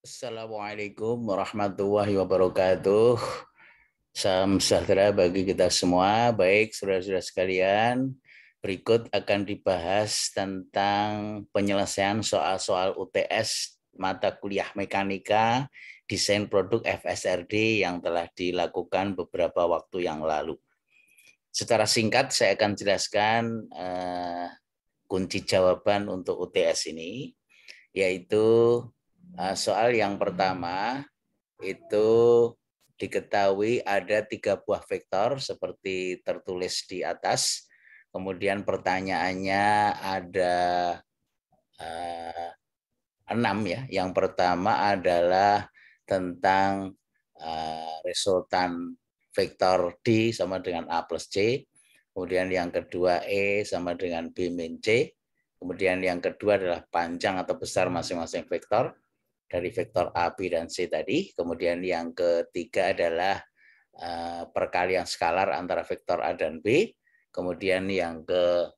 Assalamualaikum warahmatullahi wabarakatuh. Salam sejahtera bagi kita semua. Baik, saudara-saudara sekalian, berikut akan dibahas tentang penyelesaian soal-soal UTS mata kuliah mekanika desain produk FSRD yang telah dilakukan beberapa waktu yang lalu. Secara singkat saya akan jelaskan kunci jawaban untuk UTS ini, yaitu soal yang pertama itu diketahui ada 3 buah vektor seperti tertulis di atas. Kemudian pertanyaannya ada 6 ya. Yang pertama adalah tentang resultan vektor D sama dengan A plus C. Kemudian yang kedua E sama dengan B min C. Kemudian yang kedua adalah panjang atau besar masing-masing vektor dari vektor A, B, dan C tadi. Kemudian yang ketiga adalah perkalian skalar antara vektor A dan B. Kemudian yang keempat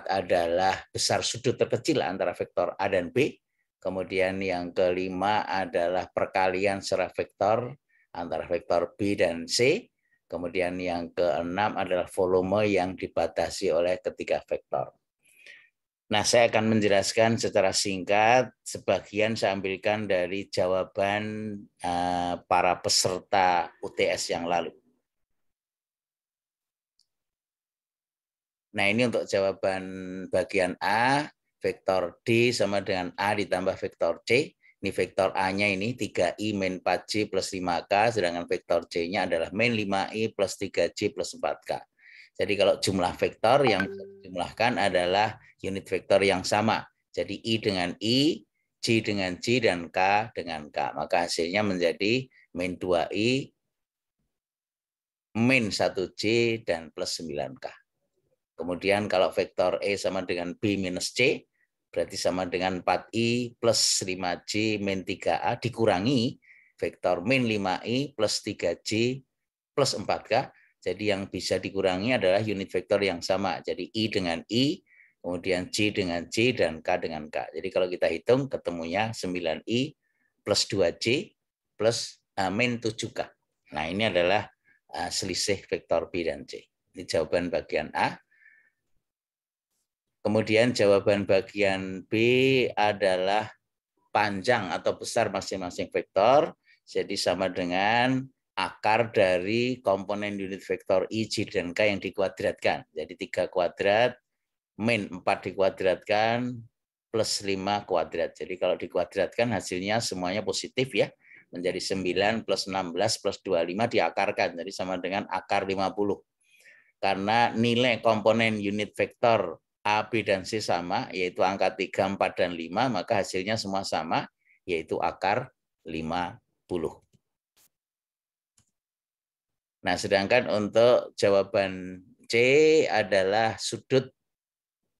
adalah besar sudut terkecil antara vektor A dan B. Kemudian yang kelima adalah perkalian secara vektor antara vektor B dan C. Kemudian yang keenam adalah volume yang dibatasi oleh ketiga vektor. Nah, saya akan menjelaskan secara singkat, sebagian saya ambilkan dari jawaban para peserta UTS yang lalu. Nah, ini untuk jawaban bagian A, vektor D sama dengan A ditambah vektor C. Ini vektor A-nya ini 3I min 4J plus 5K, sedangkan vektor C-nya adalah min 5I plus 3J plus 4K. Jadi kalau jumlah vektor yang dijumlahkan adalah unit vektor yang sama. Jadi I dengan I, J dengan J, dan K dengan K. Maka hasilnya menjadi min 2I, min 1J, dan plus 9K. Kemudian kalau vektor E sama dengan B minus C, berarti sama dengan 4I plus 5J min 3A dikurangi vektor min 5I plus 3J plus 4K. Jadi yang bisa dikurangi adalah unit vektor yang sama. Jadi I dengan I, kemudian J dengan J, dan K dengan K. Jadi kalau kita hitung ketemunya 9I plus 2J plus min 7K. Nah, ini adalah selisih vektor B dan C. Ini jawaban bagian A. Kemudian jawaban bagian B adalah panjang atau besar masing-masing vektor. Jadi sama dengan akar dari komponen unit vektor I, J, dan K yang dikuadratkan. Jadi 3 kuadrat min 4 dikuadratkan plus 5 kuadrat. Jadi kalau dikuadratkan hasilnya semuanya positif ya. Menjadi 9 plus 16 plus 25 diakarkan. Jadi sama dengan akar 50. Karena nilai komponen unit vektor A, B, dan C sama, yaitu angka 3, 4, dan 5, maka hasilnya semua sama, yaitu akar 50. Nah, sedangkan untuk jawaban C adalah sudut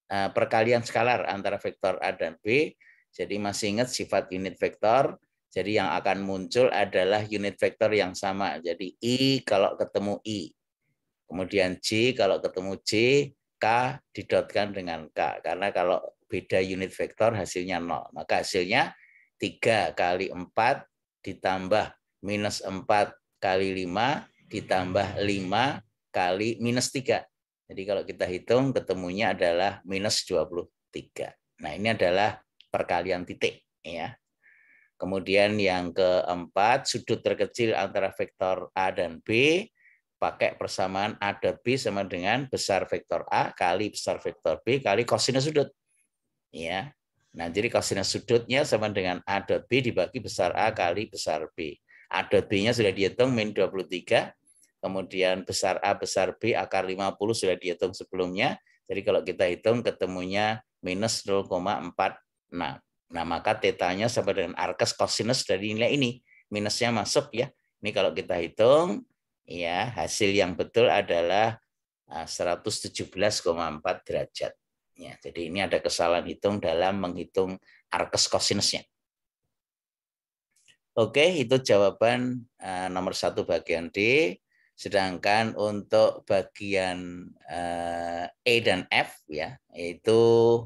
perkalian skalar antara vektor A dan B. Jadi masih ingat sifat unit vektor, jadi yang akan muncul adalah unit vektor yang sama. Jadi I kalau ketemu I. Kemudian J kalau ketemu J, K didotkan dengan K. Karena kalau beda unit vektor hasilnya 0. Maka hasilnya 3 kali 4 ditambah minus 4 kali 5 ditambah 5 kali minus 3. Jadi kalau kita hitung ketemunya adalah minus 23. Nah, ini adalah perkalian titik. Ya. Kemudian yang keempat, sudut terkecil antara vektor A dan B, pakai persamaan A dan B sama dengan besar vektor A kali besar vektor B kali kosinus sudut. Ya. Nah, jadi kosinus sudutnya sama dengan A dot B dibagi besar A kali besar B. A dot B-nya sudah dihitung min 23, kemudian besar A besar B akar 50 sudah dihitung sebelumnya. Jadi kalau kita hitung ketemunya minus 0,46. Nah, maka tetanya sama dengan arkes kosinus dari nilai ini. Minusnya masuk ya. Ini kalau kita hitung, ya hasil yang betul adalah 117,4 derajat. Ya, jadi ini ada kesalahan hitung dalam menghitung arkes kosinusnya. Oke, itu jawaban nomor 1 bagian D. Sedangkan untuk bagian E dan F ya, yaitu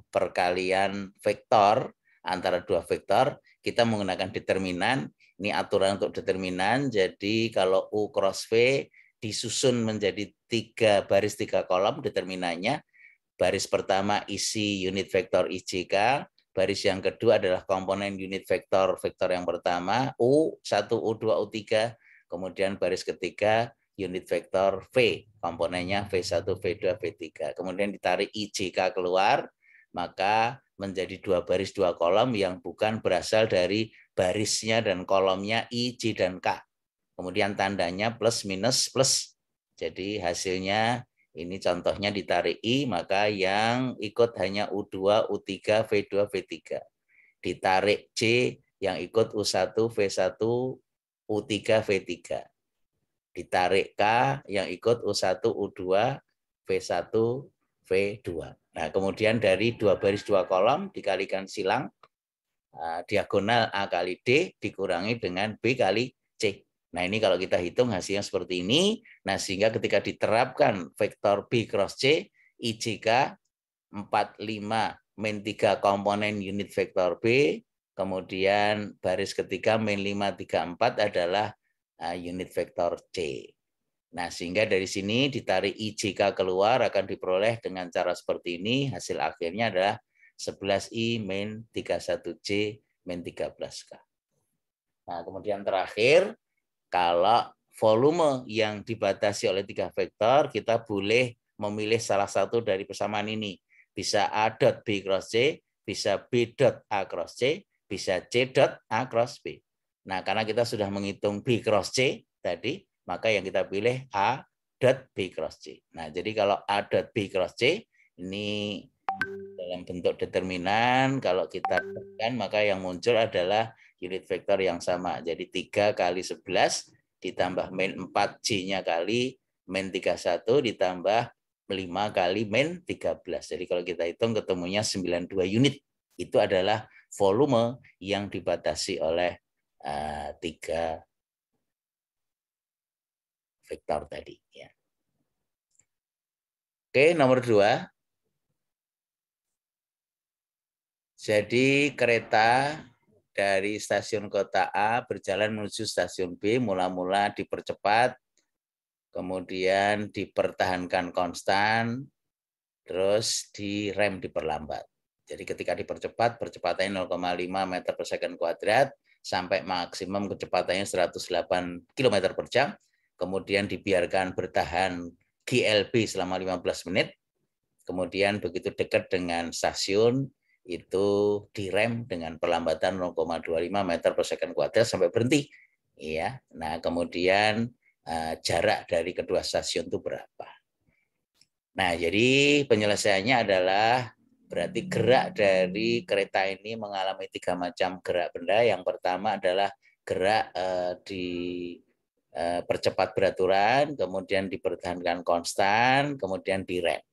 perkalian vektor antara dua vektor, kita menggunakan determinan. Ini aturan untuk determinan. Jadi kalau U cross V disusun menjadi 3 baris 3 kolom determinannya. Baris pertama isi unit vektor IJK, baris yang kedua adalah komponen unit vektor yang pertama U1, U2, U3, kemudian baris ketiga unit vektor V, komponennya V1, V2, V3. Kemudian ditarik IJK keluar, maka menjadi 2 baris 2 kolom yang bukan berasal dari barisnya dan kolomnya I, J, dan K. Kemudian tandanya plus, minus, plus. Jadi hasilnya ini contohnya ditarik I, maka yang ikut hanya U2, U3, V2, V3. Ditarik J, yang ikut U1, V1, U3, V3. Ditarik K, yang ikut U1, U2, V1, V2. Nah, kemudian dari 2 baris 2 kolom dikalikan silang, diagonal A kali D dikurangi dengan B kali C. Nah, ini kalau kita hitung hasilnya seperti ini. Nah, sehingga ketika diterapkan vektor B cross C, IJK 45 min 3 komponen unit vektor B, kemudian baris ketiga min 5, 3, 4 adalah unit vektor C. Nah, sehingga dari sini ditarik IJK keluar akan diperoleh dengan cara seperti ini. Hasil akhirnya adalah 11I min 31J min 13K. Nah, kemudian terakhir, kalau volume yang dibatasi oleh 3 vektor, kita boleh memilih salah satu dari persamaan ini. Bisa A dot B cross C, bisa B dot A cross C, bisa C dot A cross B. Nah, karena kita sudah menghitung B cross C tadi, maka yang kita pilih A dot B cross C. Nah, jadi kalau A dot B cross C, ini dalam bentuk determinan, kalau kita tekan, maka yang muncul adalah unit vektor yang sama. Jadi 3 kali 11 ditambah min 4J-nya kali min 31 ditambah 5 kali min 13. Jadi kalau kita hitung ketemunya 92 unit. Itu adalah volume yang dibatasi oleh 3 vektor tadi. Ya. Oke, nomor 2. Jadi kereta dari stasiun kota A berjalan menuju stasiun B, mula-mula dipercepat, kemudian dipertahankan konstan, terus direm diperlambat. Jadi ketika dipercepat, percepatannya 0,5 meter per second kuadrat, sampai maksimum kecepatannya 108 km per jam, kemudian dibiarkan bertahan GLB selama 15 menit, kemudian begitu dekat dengan stasiun, itu direm dengan perlambatan 0,25 meter per second kuadrat sampai berhenti. Ya, nah kemudian jarak dari kedua stasiun itu berapa? Nah, jadi penyelesaiannya adalah berarti gerak dari kereta ini mengalami 3 macam gerak benda. Yang pertama adalah gerak percepat beraturan, kemudian dipertahankan konstan, kemudian direm.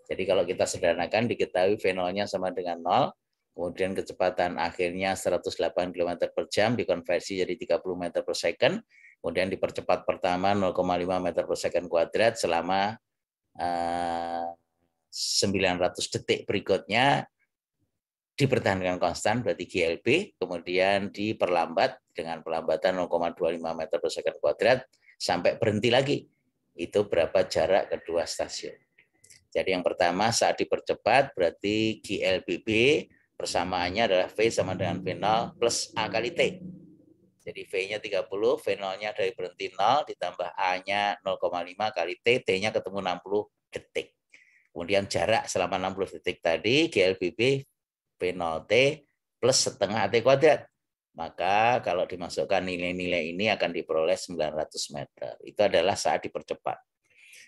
Jadi kalau kita sederhanakan diketahui V0-nya sama dengan 0, kemudian kecepatan akhirnya 108 km per jam dikonversi jadi 30 meter per second, kemudian dipercepat pertama 0,5 meter per second kuadrat selama 900 detik berikutnya dipertahankan konstan berarti GLB, kemudian diperlambat dengan perlambatan 0,25 meter per second kuadrat sampai berhenti lagi. Itu berapa jarak kedua stasiun. Jadi yang pertama saat dipercepat berarti GLBB persamaannya adalah V sama dengan V0 plus A kali T. Jadi V-nya 30, V0-nya dari berhenti 0 ditambah A-nya 0,5 kali T, T-nya ketemu 60 detik. Kemudian jarak selama 60 detik tadi GLBB V0T plus setengah T kuadrat. Maka kalau dimasukkan nilai-nilai ini akan diperoleh 900 meter. Itu adalah saat dipercepat.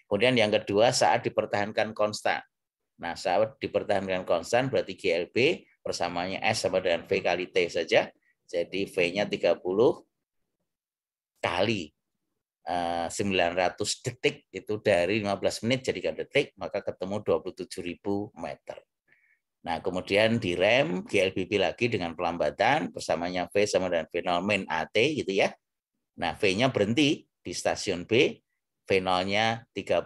Kemudian yang kedua saat dipertahankan konstan. Nah, saat dipertahankan konstan berarti GLB persamaannya S sama dengan V kali T saja. Jadi V-nya 30 kali 900 detik itu dari 15 menit jadikan detik, maka ketemu 27.000 meter. Nah, kemudian direm GLBB lagi dengan pelambatan bersamanya V sama dengan V0 min AT gitu ya. Nah, V-nya berhenti di stasiun B, V0-nya 30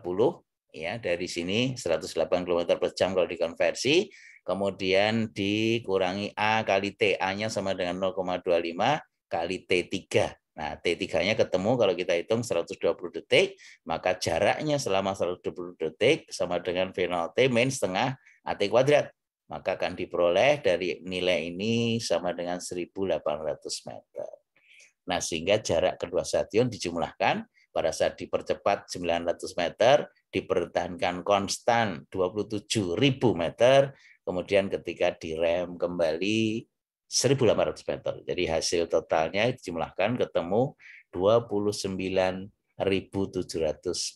ya, dari sini 108 km per jam kalau dikonversi, kemudian dikurangi A kali T. A-nya sama dengan 0,25 kali T3. Nah, T3-nya ketemu kalau kita hitung 120 detik, maka jaraknya selama 120 detik sama dengan V0T min setengah AT kuadrat. Maka akan diperoleh dari nilai ini sama dengan 1.800 meter. Nah, sehingga jarak kedua stasiun dijumlahkan pada saat dipercepat 900 meter, dipertahankan konstan 27.000 meter, kemudian ketika direm kembali 1.800 meter. Jadi hasil totalnya dijumlahkan ketemu 29.700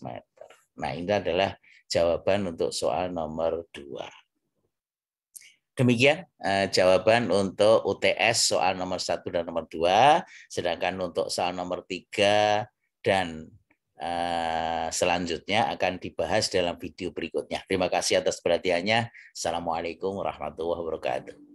meter. Nah, ini adalah jawaban untuk soal nomor 2. Demikian jawaban untuk UTS soal nomor 1 dan nomor 2. Sedangkan untuk soal nomor 3 dan selanjutnya akan dibahas dalam video berikutnya. Terima kasih atas perhatiannya. Assalamualaikum warahmatullahi wabarakatuh.